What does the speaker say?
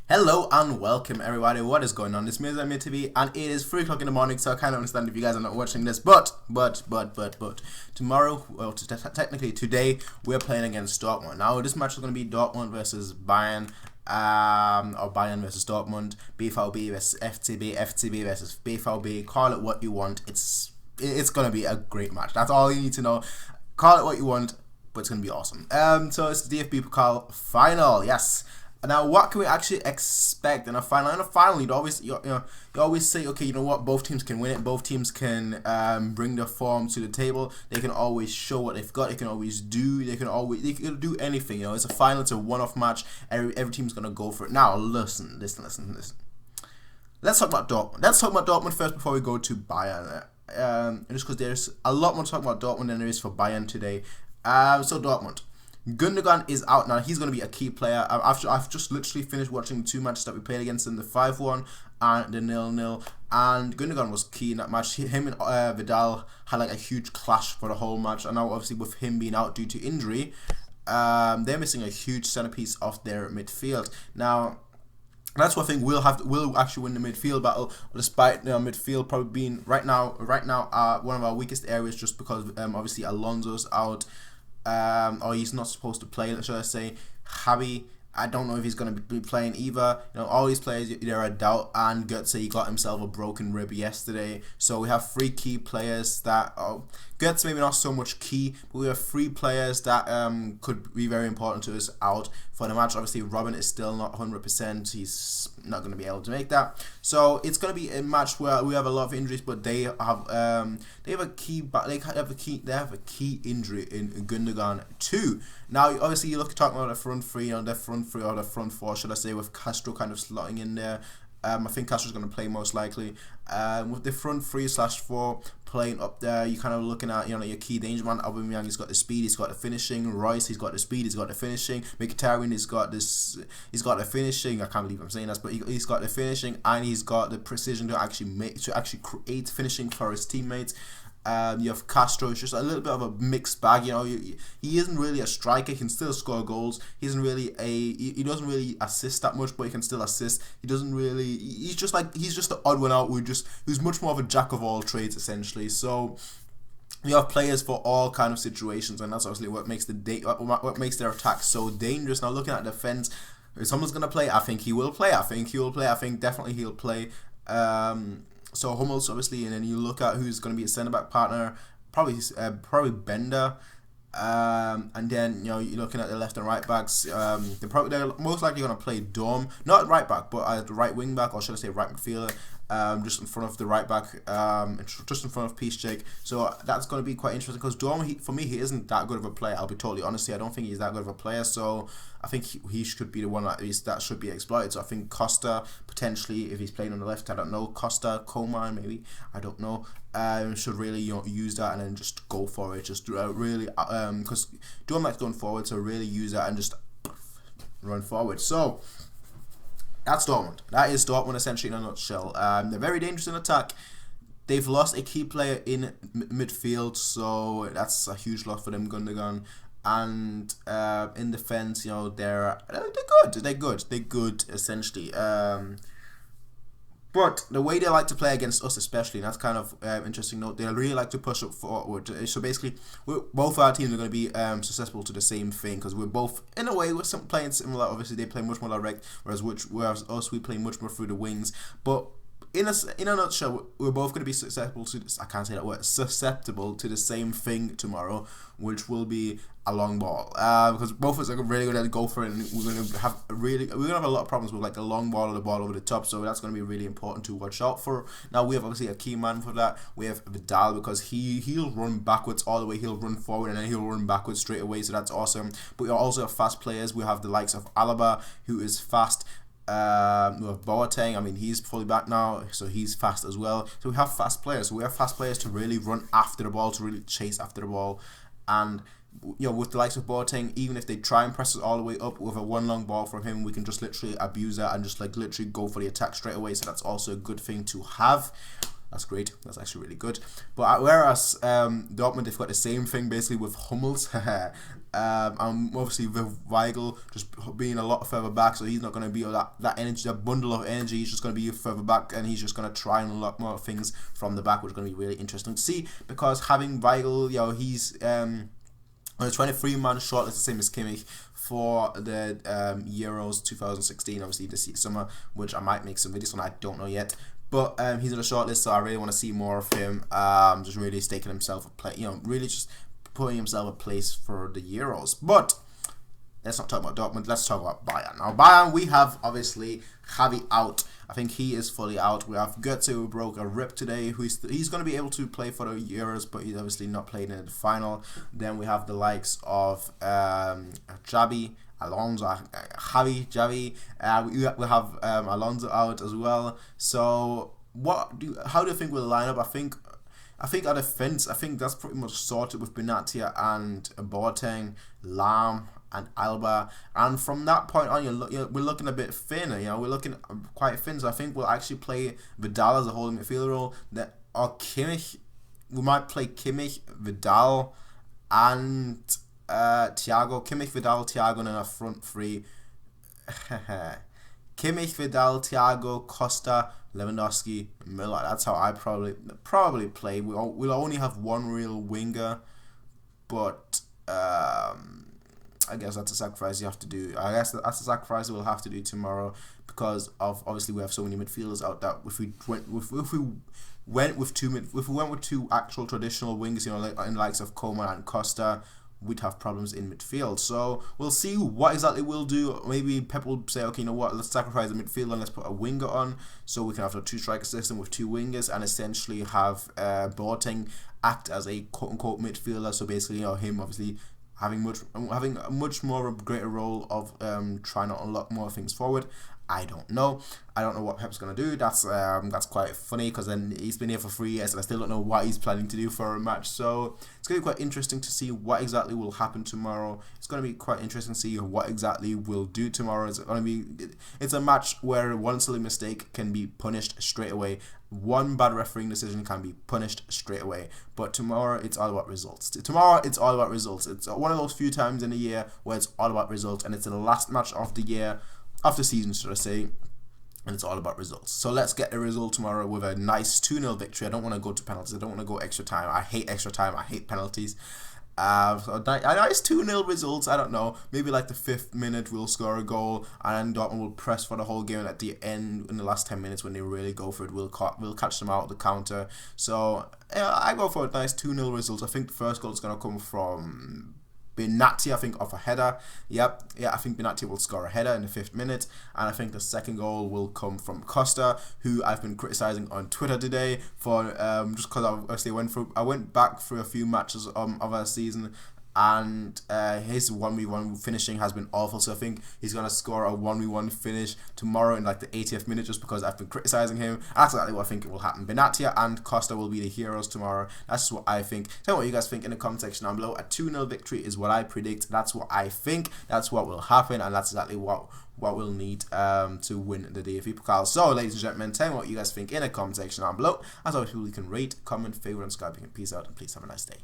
Hello and welcome everybody. What is going on? It's me, TV, and it is 3 o'clock in the morning, so I kind of understand if you guys are not watching this. But tomorrow, well, technically today, we're playing against Dortmund. Now, this match is going to be Dortmund versus Bayern, or Bayern versus Dortmund, BVB versus FCB, FCB versus BVB. Call it what you want. It's going to be a great match. That's all you need to know. Call it what you want, but it's going to be awesome. So it's the DFB Pokal final. Yes. Now, what can we actually expect in a final? In a final, you always say, okay, you know what? Both teams can win it. Both teams can bring their form to the table. They can always show what they've got. They can always do. They can do anything. You know, it's a final. It's a one-off match. Every team's gonna go for it. Now, listen. Let's talk about Dortmund. Let's talk about Dortmund first before we go to Bayern. Just because there's a lot more to talk about Dortmund than there is for Bayern today. So Dortmund. Gundogan is out now. He's going to be a key player. I've just literally finished watching the 2 matches that we played against them, the 5-1 and the 0-0. And Gundogan was key in that match. Him and Vidal had like a huge clash for the whole match. And now obviously with him being out due to injury, they're missing a huge centerpiece of their midfield. Now, that's what I think we'll actually win the midfield battle, despite midfield probably being right now one of our weakest areas, just because obviously Alonso's out. Or he's not supposed to play, should I say. Javi, I don't know if he's going to be playing either. You know, all these players, they're a doubt. And Götze, he got himself a broken rib yesterday. So we have 3 key players that... Götze maybe not so much key, but we have 3 players that could be very important to us out for the match. Obviously, Robin is still not 100%. He's not going to be able to make that. So it's going to be a match where we have a lot of injuries, but they have a key injury in Gundogan too. Now, obviously, you talking about the front three, or the front 4, should I say, with Castro kind of slotting in there. I think Castro's going to play most likely. With the front 3/4 playing up there, you're kind of looking at your key danger man. Aubameyang, he's got the speed, he's got the finishing. Royce, he's got the speed, he's got the finishing. Mkhitaryan, he's got the finishing. I can't believe I'm saying that, but he's got the finishing and he's got the precision to actually create finishing for his teammates. You have Castro. It's just a little bit of a mixed bag. You know, he isn't really a striker. He can still score goals. He doesn't really assist that much, but he can still assist. He's just the odd one out. Who's much more of a jack of all trades essentially. So you have players for all kind of situations, and that's obviously what makes their attack so dangerous. Now, looking at defense, if someone's gonna play, I think he will play. I think definitely he'll play. So Hummels, obviously, and then you look at who's going to be a centre back partner, probably Bender, and then you're looking at the left and right backs. They're most likely going to play Dom, not right back, but at the right wing back, or should I say right midfielder, just in front of the right back, just in front of Piszczek. So that's going to be quite interesting because Dom, for me, he isn't that good of a player. I'll be totally honest here. I don't think he's that good of a player. So I think he should be the one that should be exploited. So I think Costa, potentially, if he's playing on the left, I don't know, Costa, Coman, maybe, I don't know, should really use that and then just go for it. Just really, because Dom likes going forward, so really use that and just run forward. So that's Dortmund. That is Dortmund essentially in a nutshell. They're very dangerous in attack. They've lost a key player in midfield, so that's a huge loss for them, Gundogan. And in defense, they're good essentially. But the way they like to play against us, especially, and that's kind of interesting note, they really like to push up forward. So basically, both our teams are going to be susceptible to the same thing because we're both, in a way, we're playing similar. Obviously, they play much more direct, whereas us, we play much more through the wings. But in a nutshell, we're both going to be susceptible to this, I can't say that word, susceptible to the same thing tomorrow, which will be a long ball. Because both of us are really going to go for it, and we're going to have a lot of problems with like the long ball or the ball over the top. So that's going to be really important to watch out for. Now we have obviously a key man for that. We have Vidal, because he'll run backwards all the way. He'll run forward and then he'll run backwards straight away. So that's awesome. But we also have fast players. We have the likes of Alaba, who is fast. We have Boateng. I mean, he's fully back now, so he's fast as well. So we have fast players. So we have fast players to really run after the ball, to really chase after the ball. And with the likes of Boateng, even if they try and press us all the way up with a one long ball from him, we can just literally abuse that and just literally go for the attack straight away. So that's also a good thing to have. That's great. That's actually really good. But whereas Dortmund, they've got the same thing basically with Hummels. And obviously with Weigl just being a lot further back, so he's not going to be that energy, that bundle of energy. He's just going to be further back, and he's just going to try and unlock more things from the back, which is going to be really interesting to see. Because having Weigl, he's on a 23-man shortlist, the same as Kimmich, for the Euros 2016, obviously this summer, which I might make some videos on. I don't know yet. But he's on a shortlist, so I really want to see more of him. Just really staking himself a place, really just putting himself a place for the Euros. But let's not talk about Dortmund. Let's talk about Bayern. Now, Bayern, we have obviously Javi out. I think he is fully out. We have Götze, who broke a rib today. He's going to be able to play for the Euros, but he's obviously not playing in the final. Then we have the likes of Xavi, Alonso, Javi. We have Alonso out as well. So how do you think we'll line up? I think our defense, I think that's pretty much sorted with Benatia and Boateng, Lam and Alba, and from that point on, we're looking a bit thinner. We're looking quite thin. So I think we'll actually play Vidal as a holding midfielder role. Or Kimmich, we might play Kimmich, Vidal, and Thiago. Kimmich, Vidal, Thiago, and then a front three. Kimmich, Vidal, Thiago, Costa, Lewandowski, Miller. That's how I probably play. We'll only have one real winger, but I guess that's a sacrifice you have to do. I guess that's a sacrifice we'll have to do tomorrow, because of obviously we have so many midfielders out that if we went with two actual traditional wingers, like in the likes of Coman and Costa, we'd have problems in midfield. So we'll see what exactly we'll do. Maybe Pep will say, okay, you know what, let's sacrifice the midfield and let's put a winger on, so we can have a two-striker system with two wingers, and essentially have Boateng act as a quote-unquote midfielder. So basically, him obviously having a much more of a greater role of trying to unlock more things forward. I don't know what Pep's gonna do. That's quite funny, because then he's been here for 3 years and I still don't know what he's planning to do for a match. So it's gonna be quite interesting to see what exactly will happen tomorrow. It's gonna be quite interesting to see what exactly we'll do tomorrow. It's a match where one silly mistake can be punished straight away. One bad refereeing decision can be punished straight away. But tomorrow, it's all about results. It's all about results. It's one of those few times in a year where it's all about results, and it's the last match of the year, of the season, should I say, and it's all about results. So let's get a result tomorrow with a nice 2-0 victory. I don't want to go to penalties. I don't want to go extra time. I hate extra time. I hate penalties. So a nice 2-0 results. I don't know. Maybe like the 5th minute we'll score a goal, and then Dortmund will press for the whole game. And at the end, in the last 10 minutes, when they really go for it, we'll catch them out the counter. So I go for a nice 2-0 result. I think the first goal is going to come from Benatia, I think, off a header. I think Benatia will score a header in the 5th minute, and I think the second goal will come from Costa, who I've been criticizing on Twitter today for just because I went back through a few matches of our season, and his 1v1 finishing has been awful. So I think he's gonna score a 1v1 finish tomorrow in like the 80th minute, just because I've been criticizing him. That's exactly what I think it will happen. Benatia and Costa will be the heroes tomorrow. That's just what I think. Tell me what you guys think in the comment section down below. A 2-0 victory is what I predict. That's what I think. That's what will happen, and that's exactly what we'll need to win the DFB Pokal. So, ladies and gentlemen, tell me what you guys think in the comment section down below. As always, people, you can rate, comment, favorite, and subscribe. Peace out, and please have a nice day.